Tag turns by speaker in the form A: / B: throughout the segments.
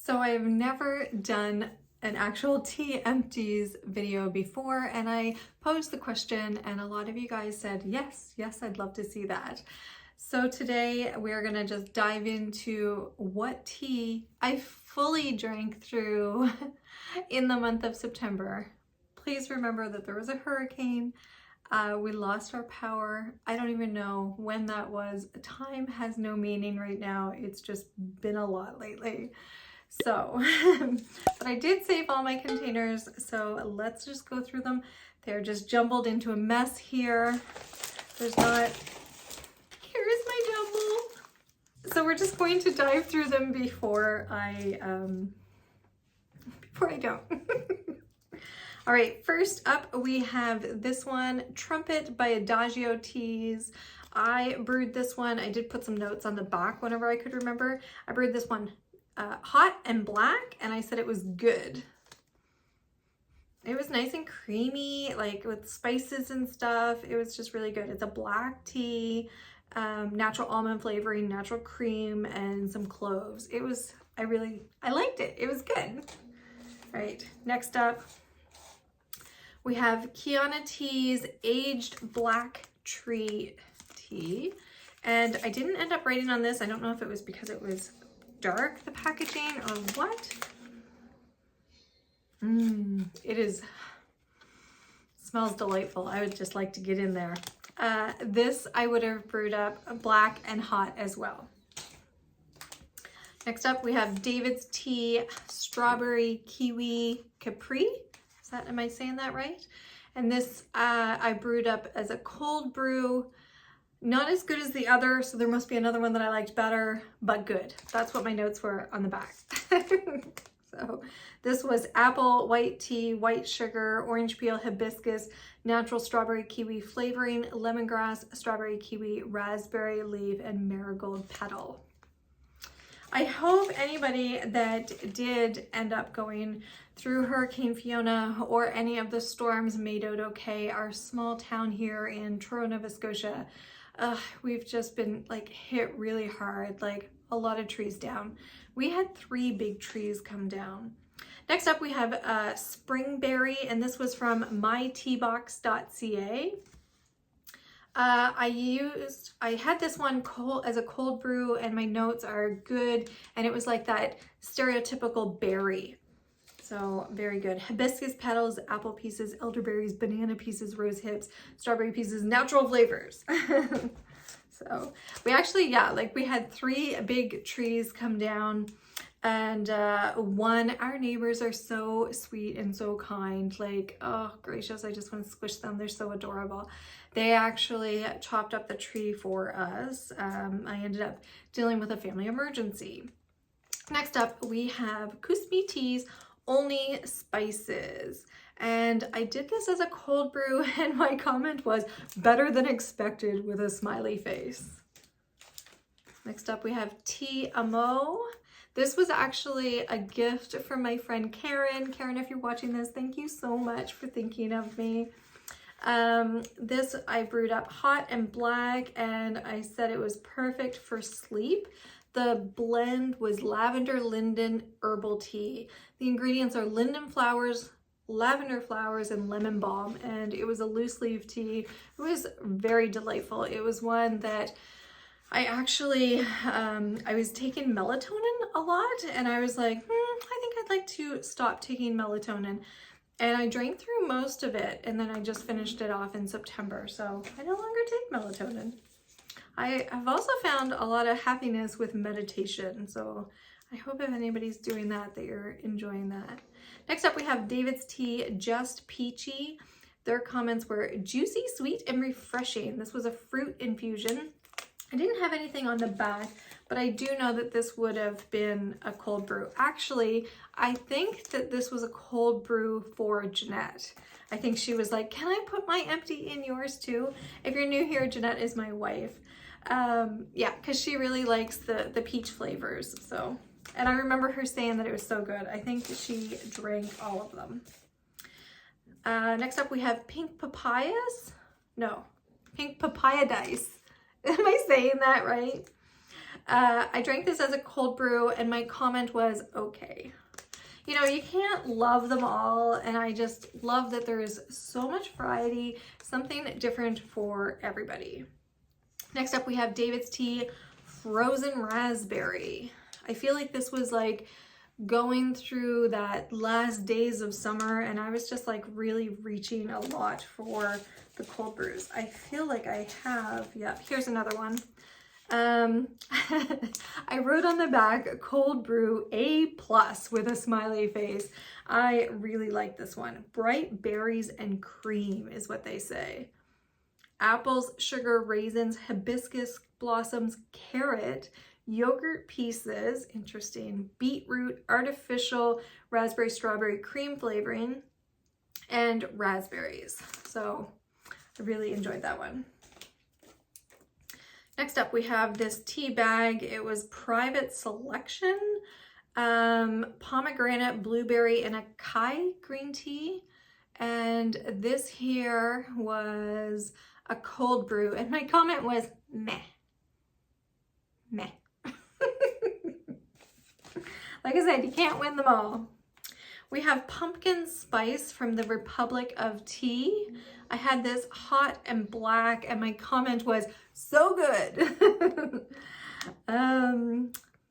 A: So I have never done an actual tea empties video before, and I posed the question and a lot of you guys said, yes, I'd love to see that. So today we're gonna just dive into what tea I fully drank through in the month of September. Please remember that there was a hurricane. We lost our power. I don't even know when that was. Time has no meaning right now. It's just been a lot lately. So, but I did save all my containers, so let's just go through them. They're just jumbled into a mess here. Here's my jumble. So we're just going to dive through them before I don't. All right, first up we have this one, Trumpet by Adagio Teas. I brewed this one. I did put some notes on the back whenever I could remember. I brewed this one hot and black, and I said it was good. It was nice and creamy, like with spices and stuff. It was just really good. It's a black tea, natural almond flavoring, natural cream, and some cloves. I liked it. It was good. All right, next up, we have Kiana Tea's Aged Black Tree Tea. And I didn't end up writing on this. I don't know if it was because it was dark, the packaging, or what. Smells delightful. I would just like to get in there. This I would have brewed up black and hot as well. Next up we have David's Tea Strawberry Kiwi Capri. Am I saying that right? And this I brewed up as a cold brew. Not as good as the other, so there must be another one that I liked better, but good. That's what my notes were on the back. So this was apple, white tea, white sugar, orange peel, hibiscus, natural strawberry kiwi flavoring, lemongrass, strawberry kiwi, raspberry leaf, and marigold petal. I hope anybody that did end up going through Hurricane Fiona or any of the storms made out okay. Our small town here in Truro, Nova Scotia, we've just been like hit really hard, like a lot of trees down. We had 3 big trees come down. Next up we have Springberry, and this was from myteabox.ca. I had this one as a cold brew, and my notes are good, and it was like that stereotypical berry. So very good. Hibiscus petals, apple pieces, elderberries, banana pieces, rose hips, strawberry pieces, natural flavors. So we actually, we had 3 big trees come down, and our neighbors are so sweet and so kind. Like, oh gracious, I just want to squish them. They're so adorable. They actually chopped up the tree for us. I ended up dealing with a family emergency. Next up, we have Kusmi Tea's Only Spices. And I did this as a cold brew, and my comment was better than expected with a smiley face. Next up we have Tea Amo. This was actually a gift from my friend Karen. Karen, if you're watching this, thank you so much for thinking of me. This I brewed up hot and black, and I said it was perfect for sleep. The blend was lavender, linden, herbal tea. The ingredients are linden flowers, lavender flowers, and lemon balm, and it was a loose leaf tea. It was very delightful. It was one that I actually, I was taking melatonin a lot, and I was like, I think I'd like to stop taking melatonin. And I drank through most of it, and then I just finished it off in September, so I no longer take melatonin. I've also found a lot of happiness with meditation, so I hope if anybody's doing that, that you're enjoying that. Next up, we have David's Tea Just Peachy. Their comments were juicy, sweet, and refreshing. This was a fruit infusion. I didn't have anything on the back, but I do know that this would have been a cold brew. Actually, I think that this was a cold brew for Jeanette. I think she was like, can I put my empty in yours too? If you're new here, Jeanette is my wife. Yeah, because she really likes the peach flavors. So, and I remember her saying that it was so good. I think she drank all of them. Next up we have Pink Papayas. No, Pink Papaya Dice. Am I saying that right? I drank this as a cold brew and my comment was okay. You know, you can't love them all, and I just love that there is so much variety, something different for everybody. Next up, we have David's Tea Frozen Raspberry. I feel like this was like going through that last days of summer, and I was just like really reaching a lot for the cold brews. I feel like I have, yep, here's another one. I wrote on the back cold brew A+ with a smiley face. I really like this one. Bright berries and cream is what they say. Apples, sugar, raisins, hibiscus blossoms, carrot, yogurt pieces, interesting, beetroot, artificial raspberry strawberry cream flavoring, and raspberries. So I really enjoyed that one. Next up, we have this tea bag. It was private selection, pomegranate, blueberry, and acai green tea. And this here was a cold brew, and my comment was meh, meh. Like I said, you can't win them all. We have pumpkin spice from the Republic of Tea. I had this hot and black, and my comment was so good.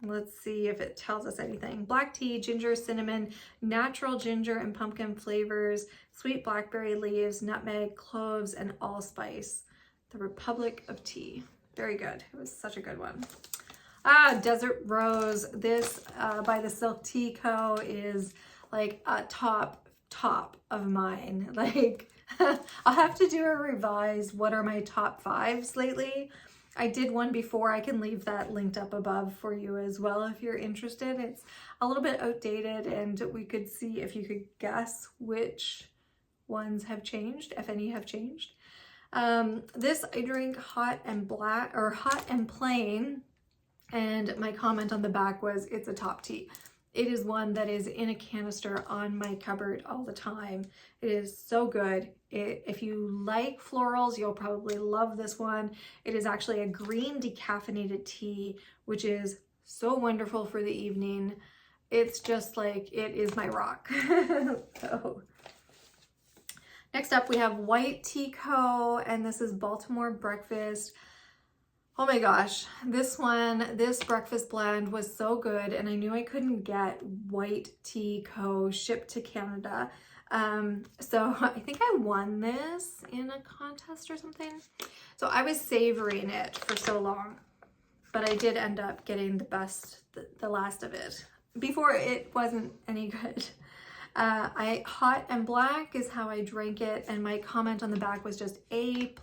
A: Let's see if it tells us anything. Black tea, ginger, cinnamon, natural ginger and pumpkin flavors, sweet blackberry leaves, nutmeg, cloves, and allspice. The Republic of Tea. Very good. It was such a good one. Desert Rose. This by the Silk Tea Co. is like a top of mine. Like, I'll have to do a revise. What are my top 5s lately? I did one before. I can leave that linked up above for you as well if you're interested. It's a little bit outdated, and we could see if you could guess which ones have changed, if any have changed. This I drink hot and black, or hot and plain, and my comment on the back was it's a top tea. It is one that is in a canister on my cupboard all the time. It is so good. If you like florals, you'll probably love this one. It is actually a green decaffeinated tea, which is so wonderful for the evening. It's just like, it is my rock. So, next up, we have White Tea Co. And this is Baltimore Breakfast. Oh my gosh, this breakfast blend was so good, and I knew I couldn't get White Tea Co. shipped to Canada. So I think I won this in a contest or something. So I was savoring it for so long, but I did end up getting the last of it. Before, it wasn't any good. Hot and black is how I drank it, and my comment on the back was just A+.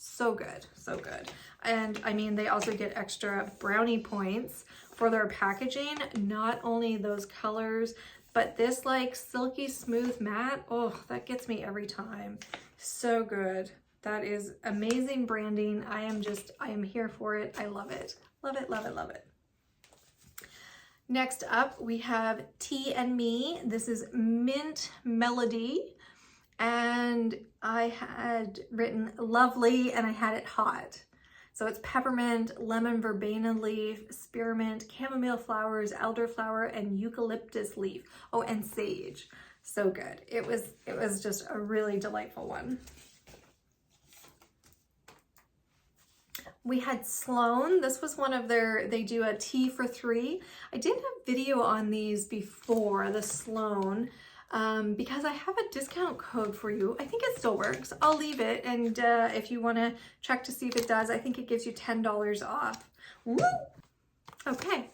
A: So good, so good. And I mean, they also get extra brownie points for their packaging. Not only those colors, but this like silky smooth matte. Oh, that gets me every time. So good. That is amazing branding. I am here for it. I love it. Love it, love it, love it. Next up, we have Tea and Me. This is Mint Melody. And I had written lovely, and I had it hot. So it's peppermint, lemon verbena leaf, spearmint, chamomile flowers, elderflower, and eucalyptus leaf. Oh, and sage. So good. It was just a really delightful one. We had Sloan. This was one of they do a tea for 3. I did have video on these before, the Sloan. Because I have a discount code for you. I think it still works. I'll leave it, and if you want to check to see if it does, I think it gives you $10 off. Woo! Okay.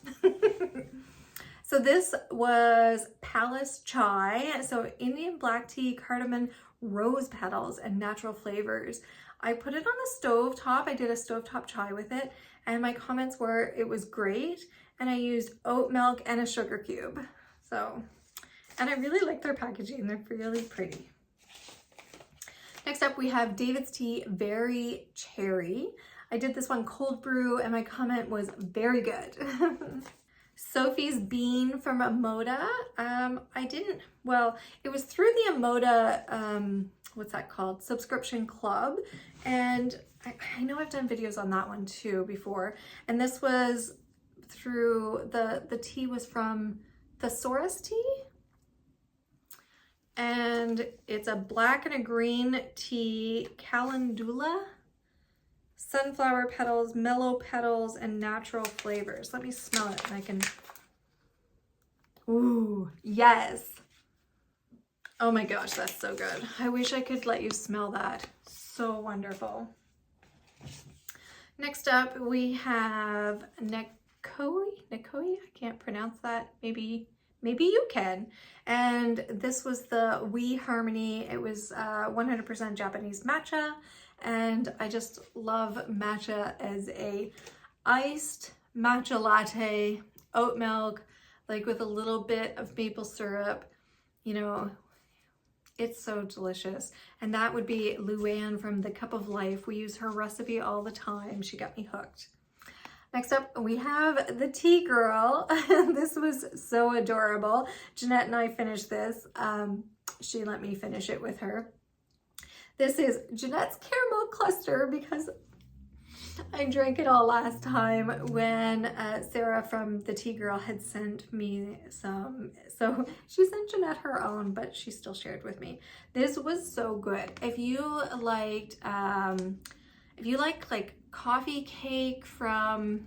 A: So this was Palace Chai. So Indian black tea, cardamom, rose petals, and natural flavors. I put it on the stove top. I did a stovetop chai with it, and my comments were it was great, and I used oat milk and a sugar cube. So, and I really like their packaging. They're really pretty. Next up, we have David's Tea Very Cherry. I did this one cold brew, and my comment was very good. Sophie's Bean from Amoda. It was through the Amoda, what's that called? Subscription club. And I know I've done videos on that one too before. And this was through, the tea was from Thesaurus Tea. And it's a black and a green tea, calendula, sunflower petals, mellow petals, and natural flavors. Let me smell it and I can, ooh, yes. Oh my gosh, that's so good. I wish I could let you smell that. So wonderful. Next up, we have Nekoi. I can't pronounce that. Maybe you can. And this was the We Harmony. It was 100% Japanese matcha. And I just love matcha as a iced matcha latte, oat milk, like with a little bit of maple syrup. You know, it's so delicious. And that would be Luann from The Cup of Life. We use her recipe all the time. She got me hooked. Next up, we have the Tea Girl. This was so adorable. Jeanette and I finished this. She let me finish it with her. This is Jeanette's caramel cluster because I drank it all last time when Sarah from the Tea Girl had sent me some. So she sent Jeanette her own, but she still shared with me. This was so good. If you liked, like coffee cake from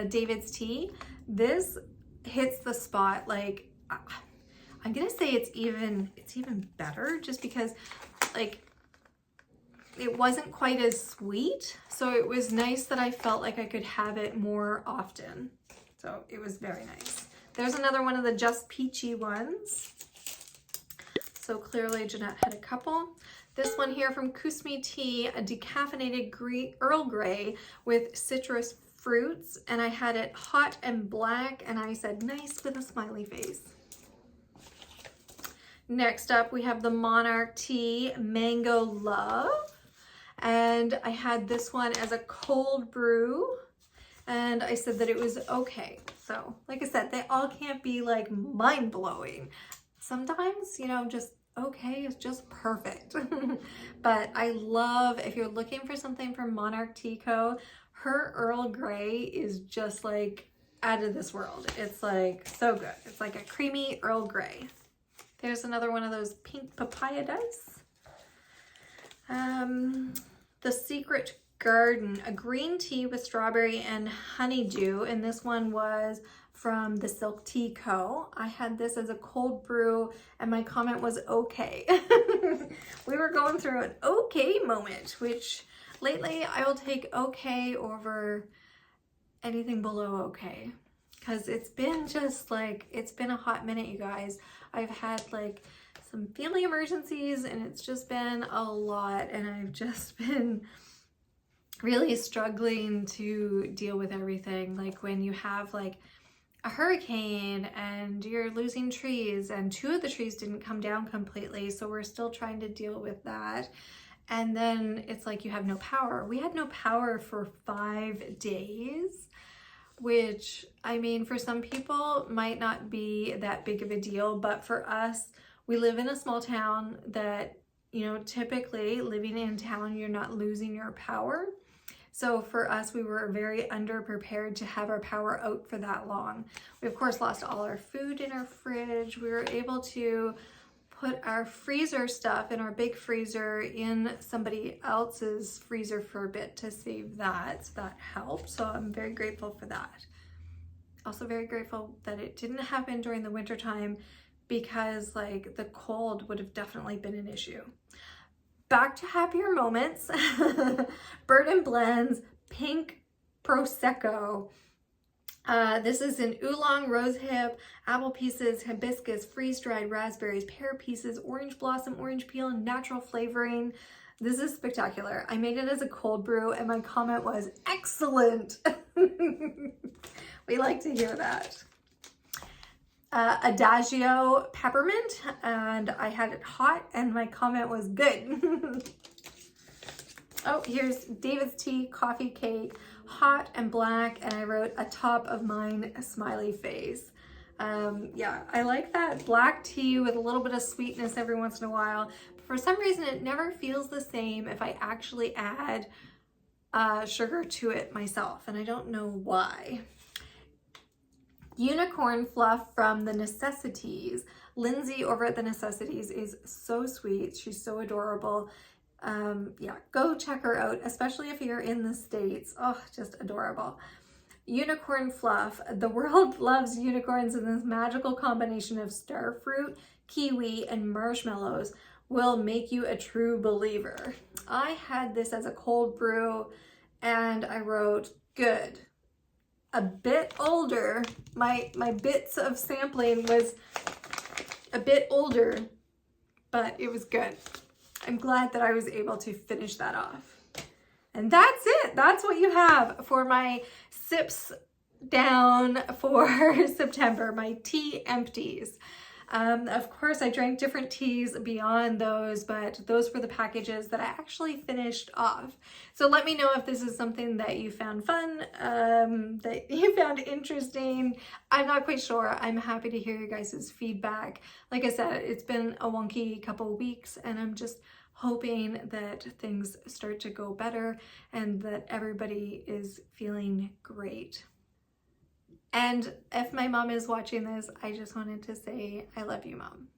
A: David's Tea, this hits the spot. Like, I'm gonna say it's even better just because like it wasn't quite as sweet, so it was nice that I felt like I could have it more often. So it was very nice. There's another one of the Just Peachy ones. So clearly Jeanette had a couple. This one here from Kusmi Tea, a decaffeinated Earl Grey with citrus fruits, and I had it hot and black, and I said nice with a smiley face. Next up, we have the Monarch Tea Mango Love. And I had this one as a cold brew, and I said that it was okay. So like I said, they all can't be like mind-blowing. Sometimes, you know, just okay is just perfect. But I love, if you're looking for something from Monarch Tea Co., her Earl Grey is just like out of this world. It's like so good. It's like a creamy Earl Grey. There's another one of those pink papaya dice. The Secret Garden, a green tea with strawberry and honeydew, and this one was from the Silk Tea Co. I had this as a cold brew, and my comment was okay. We were going through an okay moment, which lately I will take okay over anything below okay, because it's been just like, it's been a hot minute, you guys. I've had like some family emergencies, and it's just been a lot, and I've just been really struggling to deal with everything. Like when you have like a hurricane and you're losing trees, and 2 of the trees didn't come down completely, so we're still trying to deal with that. And then it's like you have no power. We had no power for 5 days, which, I mean, for some people might not be that big of a deal, but for us, we live in a small town that, you know, typically living in town, you're not losing your power. So for us, we were very underprepared to have our power out for that long. We of course lost all our food in our fridge. We were able to put our freezer stuff in our big freezer in somebody else's freezer for a bit to save that. So that helped. So I'm very grateful for that. Also very grateful that it didn't happen during the winter time, because like the cold would have definitely been an issue. Back to happier moments. Bird and Blends Pink Prosecco. This is an oolong, rosehip, apple pieces, hibiscus, freeze-dried raspberries, pear pieces, orange blossom, orange peel, and natural flavoring. This is spectacular. I made it as a cold brew, and my comment was excellent. We like to hear that. Adagio peppermint, and I had it hot, and my comment was good. Oh, here's David's Tea Coffee Cake, hot and black, and I wrote a top of mine smiley face. Yeah, I like that black tea with a little bit of sweetness every once in a while. For some reason, it never feels the same if I actually add sugar to it myself, and I don't know why. Unicorn fluff from the Necessities. Lindsay over at the Necessities is so sweet. She's so adorable. Yeah, go check her out, especially if you're in the States. Oh, just adorable. Unicorn fluff. The world loves unicorns, and this magical combination of star fruit, kiwi, and marshmallows will make you a true believer. I had this as a cold brew, and I wrote, good. A bit older. My bits of sampling was a bit older, but it was good. I'm glad that I was able to finish that off. And that's it. That's what you have for my sips down for September, my tea empties. Of course, I drank different teas beyond those, but those were the packages that I actually finished off. So let me know if this is something that you found fun, that you found interesting. I'm not quite sure. I'm happy to hear your guys' feedback. Like I said, it's been a wonky couple of weeks, and I'm just hoping that things start to go better and that everybody is feeling great. And if my mom is watching this, I just wanted to say, I love you, Mom.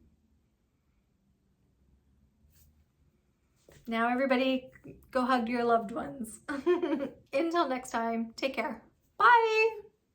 A: Now everybody go hug your loved ones. Until next time, take care. Bye.